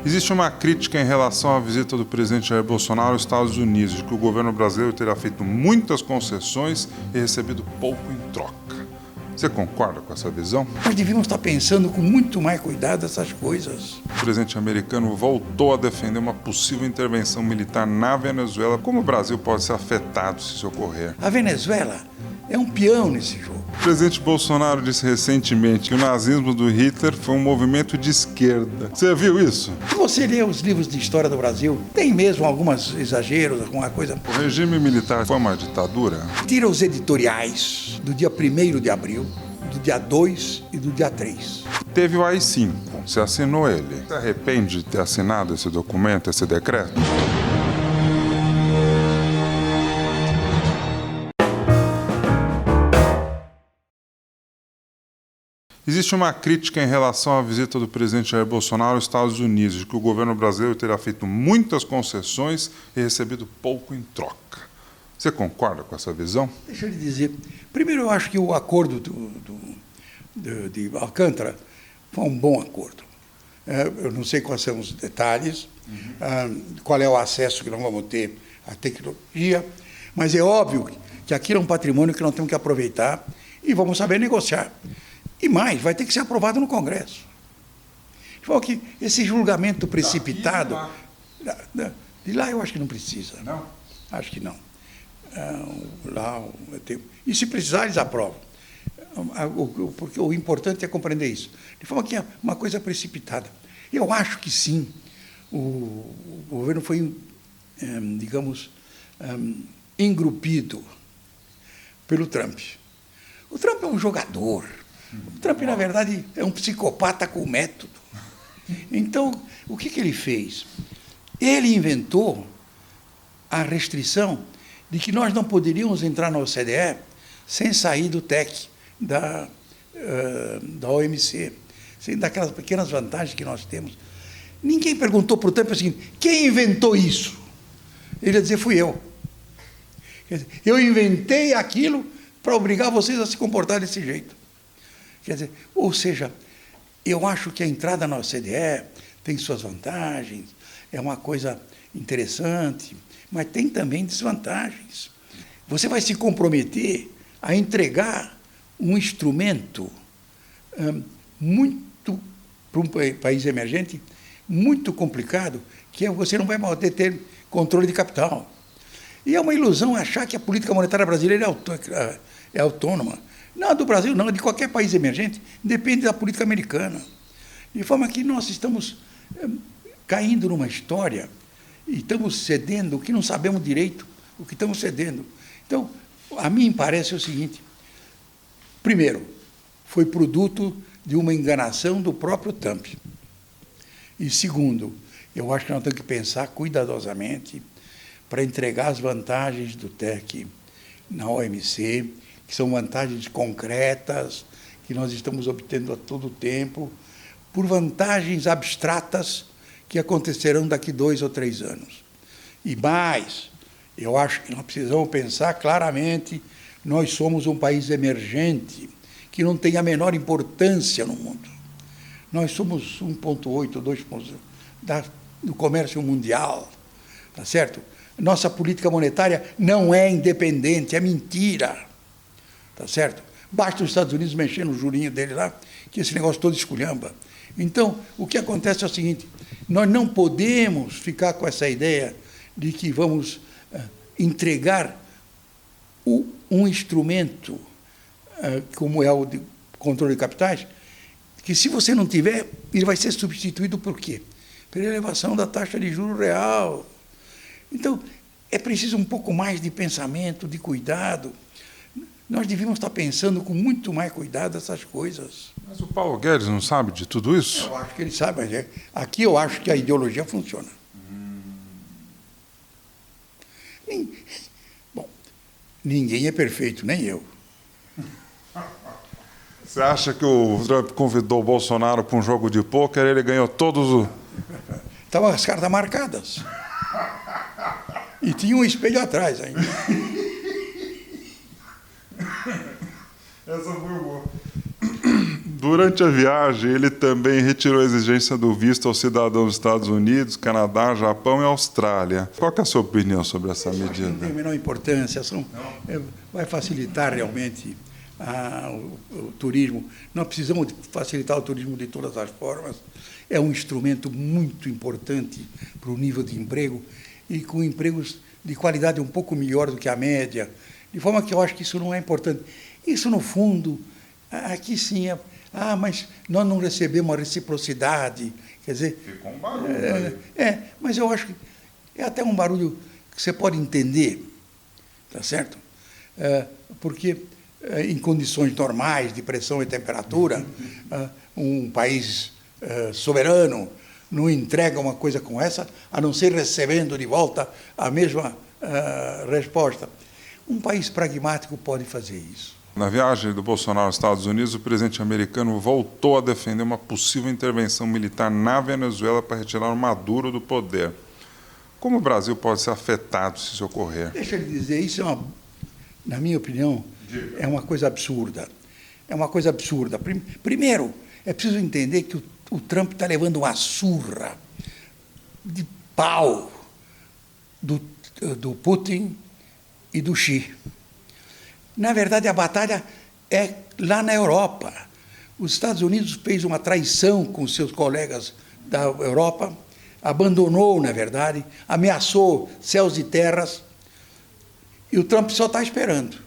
Existe uma crítica em relação à visita do presidente Jair Bolsonaro aos Estados Unidos, de que o governo brasileiro terá feito muitas concessões e recebido pouco em troca. Você concorda com essa visão? Nós devíamos estar pensando com muito mais cuidado essas coisas. O presidente americano voltou a defender uma possível intervenção militar na Venezuela. Como o Brasil pode ser afetado se isso ocorrer? A Venezuela é um peão nesse jogo. O presidente Bolsonaro disse recentemente que o nazismo do Hitler foi um movimento de esquerda. Você viu isso? Se você lê os livros de história do Brasil, tem mesmo alguns exageros, alguma coisa. O regime militar foi uma ditadura? Tira os editoriais do dia 1º de abril, do dia 2 e do dia 3. Teve o AI-5, você assinou ele. Você arrepende de ter assinado esse documento, esse decreto? Existe uma crítica em relação à visita do presidente Jair Bolsonaro aos Estados Unidos, de que o governo brasileiro terá feito muitas concessões e recebido pouco em troca. Você concorda com essa visão? Deixa eu lhe dizer. Primeiro, eu acho que o acordo de Alcântara foi um bom acordo. Eu não sei quais são os detalhes, qual é o acesso que nós vamos ter à tecnologia, mas é óbvio que aquilo é um patrimônio que nós temos que aproveitar e vamos saber negociar. E mais, vai ter que ser aprovado no Congresso. De forma que esse julgamento precipitado... De lá eu acho que não precisa. Não? Acho que não. E se precisar, eles aprovam. Porque o importante é compreender isso. De forma que é uma coisa precipitada. Eu acho que sim, o governo foi, digamos, engrupido pelo Trump. O Trump é um jogador. O Trump, na verdade, é um psicopata com método. Então, o que ele fez? Ele inventou a restrição de que nós não poderíamos entrar na OCDE sem sair do TEC, da OMC, sem daquelas pequenas vantagens que nós temos. Ninguém perguntou para o Trump assim, quem inventou isso? Ele ia dizer, fui eu. Quer dizer, eu inventei aquilo para obrigar vocês a se comportar desse jeito. Quer dizer, ou seja, eu acho que a entrada na OCDE tem suas vantagens, é uma coisa interessante, mas tem também desvantagens. Você vai se comprometer a entregar um instrumento muito, para um país emergente, muito complicado, que é você não vai poder ter controle de capital. E é uma ilusão achar que a política monetária brasileira é autônoma. Não, do Brasil não, de qualquer país emergente, depende da política americana. De forma que nós estamos caindo numa história e estamos cedendo o que não sabemos direito, o que estamos cedendo. Então, a mim parece o seguinte, primeiro, foi produto de uma enganação do próprio Trump. E segundo, eu acho que nós temos que pensar cuidadosamente para entregar as vantagens do TEC na OMC, que são vantagens concretas, que nós estamos obtendo a todo tempo, por vantagens abstratas que acontecerão daqui 2 ou 3 anos. E mais, eu acho que nós precisamos pensar claramente, nós somos um país emergente, que não tem a menor importância no mundo. Nós somos 1,8, 2% do comércio mundial, tá certo? Nossa política monetária não é independente, é mentira. Tá certo? Basta os Estados Unidos mexer no jurinho dele lá, que esse negócio todo esculhamba. Então, o que acontece é o seguinte, nós não podemos ficar com essa ideia de que vamos entregar um instrumento, como é o de controle de capitais, que se você não tiver, ele vai ser substituído por quê? Pela elevação da taxa de juros real. Então, é preciso um pouco mais de pensamento, de cuidado. Nós devíamos estar pensando com muito mais cuidado essas coisas. Mas o Paulo Guedes não sabe de tudo isso? Eu acho que ele sabe, mas aqui eu acho que a ideologia funciona. Bom, ninguém é perfeito, nem eu. Você acha que o Trump convidou o Bolsonaro para um jogo de pôquer e ele ganhou todos os... Estavam as cartas marcadas. E tinha um espelho atrás ainda. Essa foi boa. Durante a viagem, ele também retirou a exigência do visto aos cidadãos dos Estados Unidos, Canadá, Japão e Austrália. Qual que é a sua opinião sobre essa medida? Não tem a menor importância. Vai facilitar realmente o turismo. Nós precisamos facilitar o turismo de todas as formas. É um instrumento muito importante para o nível de emprego e com empregos de qualidade um pouco melhor do que a média. De forma que eu acho que isso não é importante. Isso, no fundo, aqui sim é... mas nós não recebemos a reciprocidade. Quer dizer... Ficou um barulho mas eu acho que é até um barulho que você pode entender, tá certo? Porque em condições normais de pressão e temperatura, um país soberano não entrega uma coisa como essa, a não ser recebendo de volta a mesma resposta. Um país pragmático pode fazer isso. Na viagem do Bolsonaro aos Estados Unidos, o presidente americano voltou a defender uma possível intervenção militar na Venezuela para retirar o Maduro do poder. Como o Brasil pode ser afetado se isso ocorrer? Deixa eu dizer, isso na minha opinião, é uma coisa absurda. É uma coisa absurda. Primeiro, é preciso entender que o Trump está levando uma surra de pau do Putin e do Xi. Na verdade, a batalha é lá na Europa. Os Estados Unidos fez uma traição com seus colegas da Europa, abandonou, na verdade, ameaçou céus e terras, e o Trump só está esperando,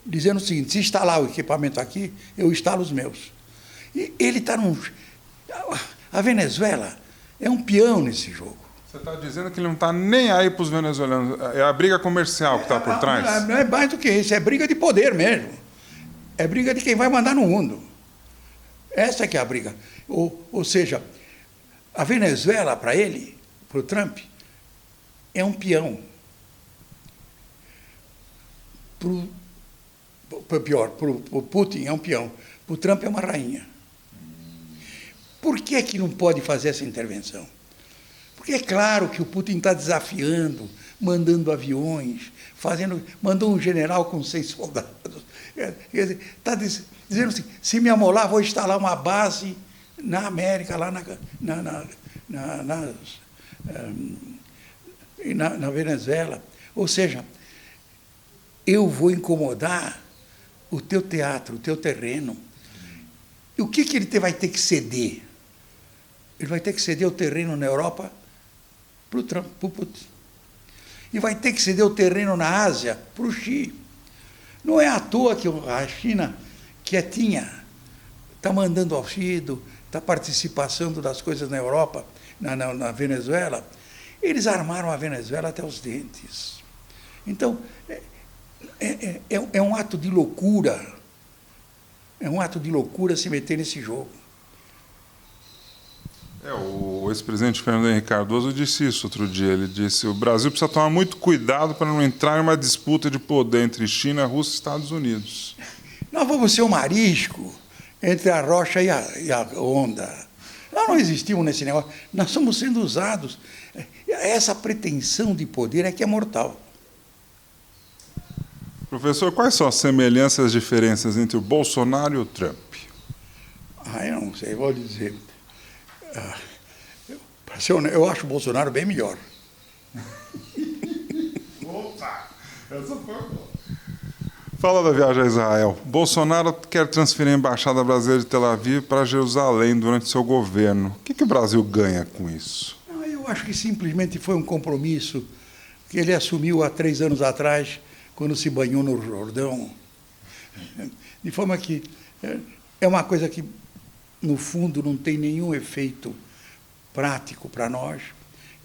dizendo o seguinte: se instalar o equipamento aqui, eu instalo os meus. E ele está A Venezuela é um peão nesse jogo. Você está dizendo que ele não está nem aí para os venezuelanos. É a briga comercial que está por trás? Não é mais do que isso, é briga de poder mesmo. É briga de quem vai mandar no mundo. Essa que é a briga. Ou seja, a Venezuela, para ele, para o Trump, é um peão. Pior, para o Putin é um peão. Para o Trump é uma rainha. Por que que não pode fazer essa intervenção? Porque é claro que o Putin está desafiando, mandando aviões, mandou um general com 6 soldados. Quer dizer, está dizendo assim: se me amolar, vou instalar uma base na América, lá na Venezuela. Ou seja, eu vou incomodar o teu teatro, o teu terreno. E o que ele vai ter que ceder? Ele vai ter que ceder o terreno na Europa para o Trump, para o Putin. E vai ter que ceder o terreno na Ásia para o Xi. Não é à toa que a China, quietinha, está mandando auxílio, está participando das coisas na Europa, na Venezuela. Eles armaram a Venezuela até os dentes. Então, é um ato de loucura. É um ato de loucura se meter nesse jogo. O ex-presidente Fernando Henrique Cardoso disse isso outro dia. Ele disse: o Brasil precisa tomar muito cuidado para não entrar em uma disputa de poder entre China, Rússia e Estados Unidos. Nós vamos ser um marisco entre a rocha e a onda. Nós não existimos nesse negócio. Nós estamos sendo usados. Essa pretensão de poder é que é mortal. Professor, quais são as semelhanças e as diferenças entre o Bolsonaro e o Trump? Eu não sei, vou dizer. Eu acho o Bolsonaro bem melhor. Opa! Essa foi boa. Fala da viagem a Israel. Bolsonaro quer transferir a Embaixada Brasileira de Tel Aviv para Jerusalém durante seu governo. O que o Brasil ganha com isso? Eu acho que simplesmente foi um compromisso que ele assumiu há 3 anos atrás, quando se banhou no Jordão. De forma que é uma coisa que, no fundo, não tem nenhum efeito prático para nós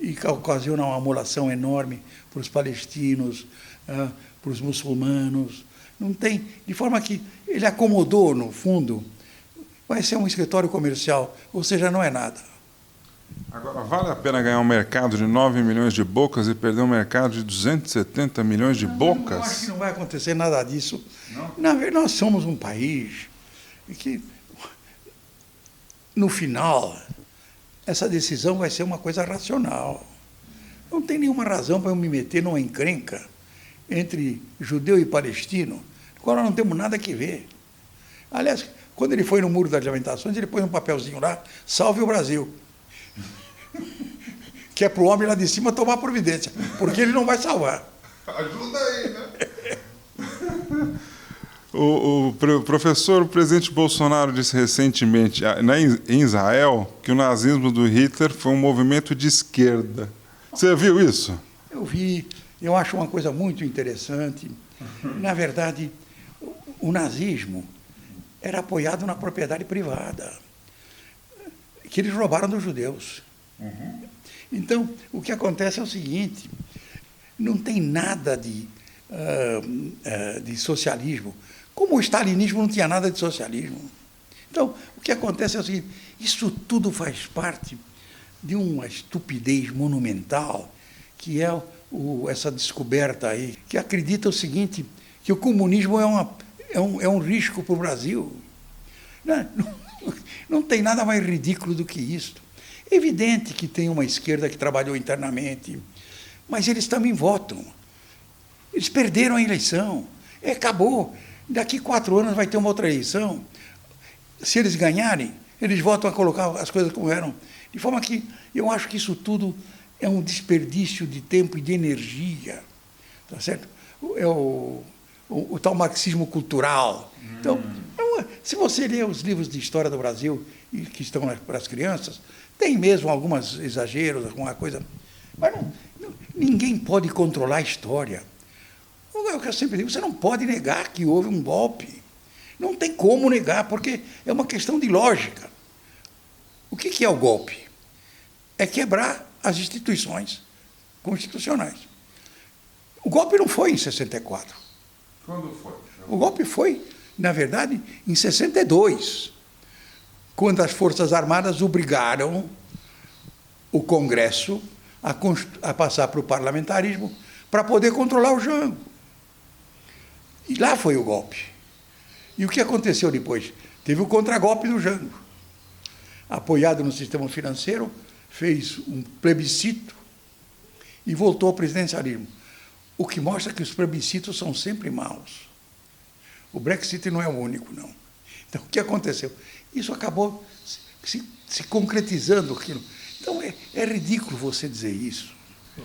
e que ocasiona uma amolação enorme para os palestinos, para os muçulmanos. Não tem, de forma que ele acomodou, no fundo, vai ser um escritório comercial, ou seja, não é nada. Agora, vale a pena ganhar um mercado de 9 milhões de bocas e perder um mercado de 270 milhões de bocas? Eu acho que não vai acontecer nada disso. Não? Nós somos um país que, no final, essa decisão vai ser uma coisa racional. Não tem nenhuma razão para eu me meter numa encrenca entre judeu e palestino, com a qual nós não temos nada que ver. Aliás, Quando ele foi no Muro das Lamentações, ele pôs um papelzinho lá, salve o Brasil. Que é para o homem lá de cima tomar providência, porque ele não vai salvar. Ajuda aí, né? O presidente Bolsonaro disse recentemente em Israel que o nazismo do Hitler foi um movimento de esquerda. Você viu isso? Eu vi, eu acho uma coisa muito interessante. Na verdade, o nazismo era apoiado na propriedade privada, que eles roubaram dos judeus. Então, o que acontece é o seguinte, não tem nada de socialismo, como o stalinismo não tinha nada de socialismo. Então, o que acontece é o seguinte, isso tudo faz parte de uma estupidez monumental, que é essa descoberta aí, que acredita o seguinte, que o comunismo é um risco para o Brasil. Não tem nada mais ridículo do que isso. É evidente que tem uma esquerda que trabalhou internamente, mas eles também votam. Eles perderam a eleição. Acabou. Daqui 4 anos vai ter uma outra eleição. Se eles ganharem, eles voltam a colocar as coisas como eram. De forma que eu acho que isso tudo é um desperdício de tempo e de energia. Tá certo? É o tal marxismo cultural. Então, se você ler os livros de história do Brasil, que estão para as crianças, tem mesmo alguns exageros, alguma coisa. Mas ninguém pode controlar a história. É o que eu sempre digo, você não pode negar que houve um golpe. Não tem como negar, porque é uma questão de lógica. O que é o golpe? É quebrar as instituições constitucionais. O golpe não foi em 64. Quando foi? O golpe foi, na verdade, em 62, quando as Forças Armadas obrigaram o Congresso a passar para o parlamentarismo para poder controlar o Jango. E lá foi o golpe. E o que aconteceu depois? Teve o contragolpe do Jango. Apoiado no sistema financeiro, fez um plebiscito e voltou ao presidencialismo. O que mostra que os plebiscitos são sempre maus. O Brexit não é o único, não. Então, o que aconteceu? Isso acabou se concretizando. Aquilo. Então, é ridículo você dizer isso.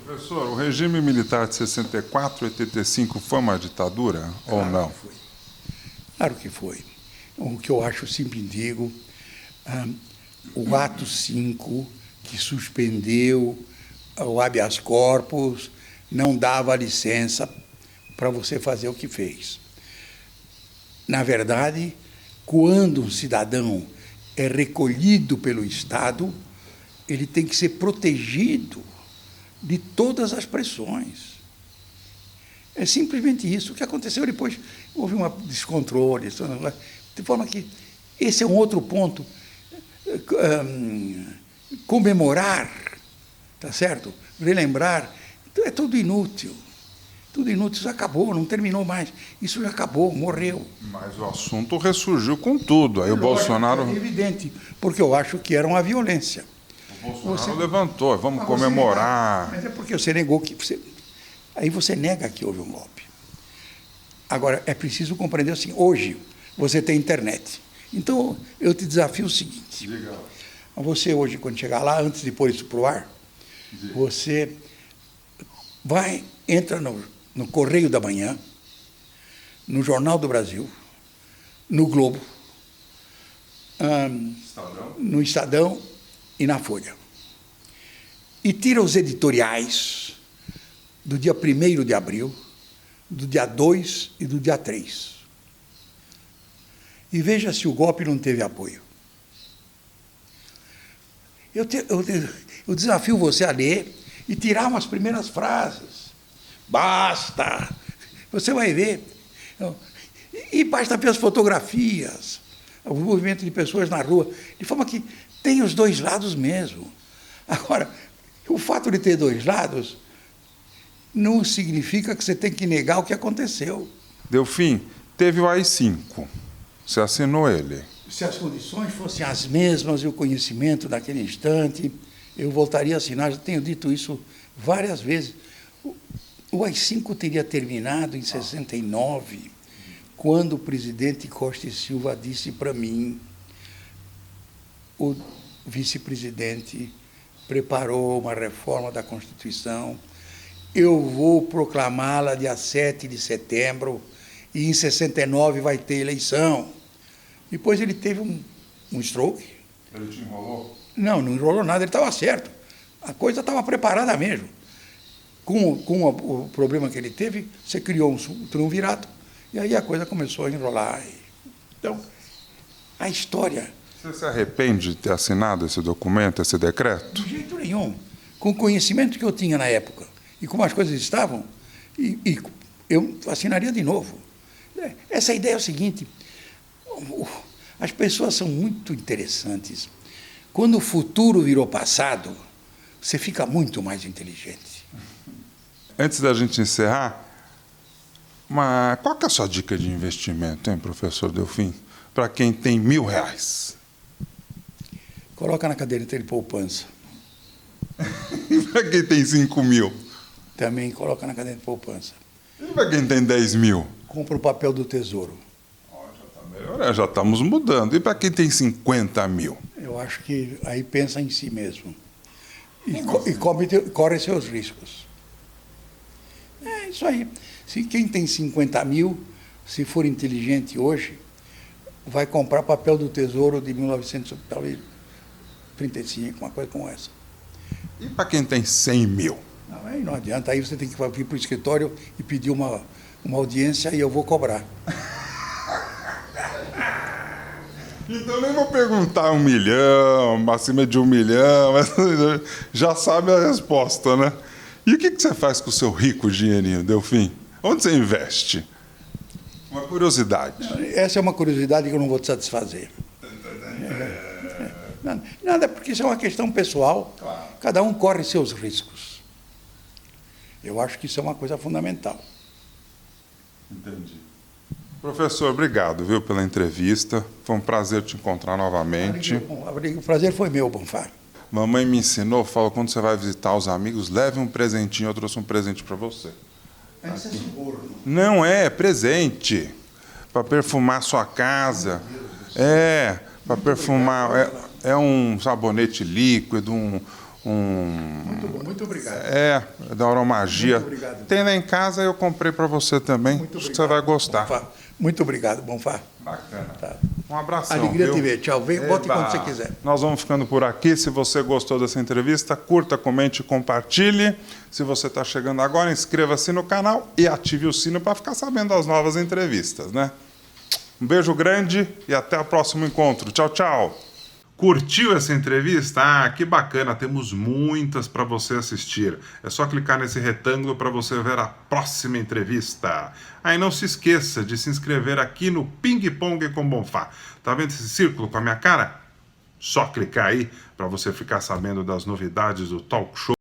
Professor, o regime militar de 64 e 85 foi uma ditadura ou não? Foi. Claro que foi. O que eu acho, sempre digo, o ato 5, que suspendeu o habeas corpus, não dava licença para você fazer o que fez. Na verdade, quando um cidadão é recolhido pelo Estado, ele tem que ser protegido de todas as pressões. É simplesmente isso. O que aconteceu depois, houve um descontrole, de forma que esse é um outro ponto. Comemorar, tá certo? Relembrar, é tudo inútil. Tudo inútil, isso acabou, não terminou mais. Isso já acabou, morreu. Mas o assunto ressurgiu com tudo. Aí o Bolsonaro... É evidente, porque eu acho que era uma violência. O Bolsonaro levantou, vamos comemorar. Mas é porque você negou que... Aí você nega que houve um golpe. Agora, é preciso compreender assim, hoje você tem internet. Então, eu te desafio o seguinte. Diga. Você hoje, quando chegar lá, antes de pôr isso para o ar, você entra no Correio da Manhã, no Jornal do Brasil, no Globo, no Estadão e na Folha. E tira os editoriais do dia 1º de abril, do dia 2 e do dia 3. E veja se o golpe não teve apoio. Eu desafio você a ler e tirar umas primeiras frases. Basta! Você vai ver. E basta ver as fotografias, o movimento de pessoas na rua, de forma que tem os dois lados mesmo. Agora, o fato de ter dois lados não significa que você tem que negar o que aconteceu. Delfim, teve o AI-5. Você assinou ele. Se as condições fossem as mesmas e o conhecimento naquele instante, eu voltaria a assinar. Já tenho dito isso várias vezes. O AI-5 teria terminado em 69, quando o presidente Costa e Silva disse para mim, o vice-presidente preparou uma reforma da Constituição, eu vou proclamá-la dia 7 de setembro e em 69 vai ter eleição. Depois ele teve um stroke. Ele te enrolou? Não enrolou nada, ele estava certo. A coisa estava preparada mesmo. Com o problema que ele teve, você criou um triunvirato, e aí a coisa começou a enrolar. Então, a história... Você se arrepende de ter assinado esse documento, esse decreto? De jeito nenhum. Com o conhecimento que eu tinha na época, e como as coisas estavam, eu assinaria de novo. Essa ideia é o seguinte, as pessoas são muito interessantes. Quando o futuro virou passado, você fica muito mais inteligente. Antes da gente encerrar, qual que é a sua dica de investimento, hein, professor Delfim? Para quem tem R$1.000. Coloca na caderneta de poupança. E para quem tem 5.000? Também coloca na caderneta de poupança. E para quem tem 10.000? Compra o papel do Tesouro. Já está melhor, já estamos mudando. E para quem tem 50.000? Eu acho que aí pensa em si mesmo. E corre seus riscos. É isso aí. Se quem tem 50.000, se for inteligente hoje, vai comprar papel do Tesouro de 1935, uma coisa como essa. E para quem tem 100.000? Não, aí não adianta. Aí você tem que vir para o escritório e pedir uma audiência e eu vou cobrar. Então nem vou perguntar 1 milhão, acima de 1 milhão, mas já sabe a resposta, né? E o que você faz com o seu rico dinheirinho, Delfim? Onde você investe? Uma curiosidade. Essa é uma curiosidade que eu não vou te satisfazer. Nada, porque isso é uma questão pessoal. Claro. Cada um corre seus riscos. Eu acho que isso é uma coisa fundamental. Entendi. Professor, obrigado, viu, pela entrevista. Foi um prazer te encontrar novamente. O prazer foi meu, Bonfá. Mamãe me ensinou, falou, quando você vai visitar os amigos, leve um presentinho. Eu trouxe um presente para você. Isso é suborno. Não é presente. Para perfumar sua casa. Para perfumar. É um sabonete líquido, Muito bom, muito obrigado. Da Aromagia. Muito obrigado. Tem lá em casa, eu comprei para você também. Muito Acho que obrigado, você vai gostar. Bonfá. Muito obrigado, Bonfá. Bacana. Tá. Um abração. Alegria viu? te ver. Tchau. Vem, bote Eba. quando você quiser. Nós vamos ficando por aqui. Se você gostou dessa entrevista, curta, comente e compartilhe. Se você está chegando agora, inscreva-se no canal e ative o sino para ficar sabendo das novas entrevistas, né? Um beijo grande e até o próximo encontro. Tchau, tchau. Curtiu essa entrevista? Ah, que bacana, temos muitas para você assistir. É só clicar nesse retângulo para você ver a próxima entrevista. Aí não se esqueça de se inscrever aqui no Ping Pong com Bonfá. Tá vendo esse círculo com a minha cara? Só clicar aí para você ficar sabendo das novidades do Talk Show.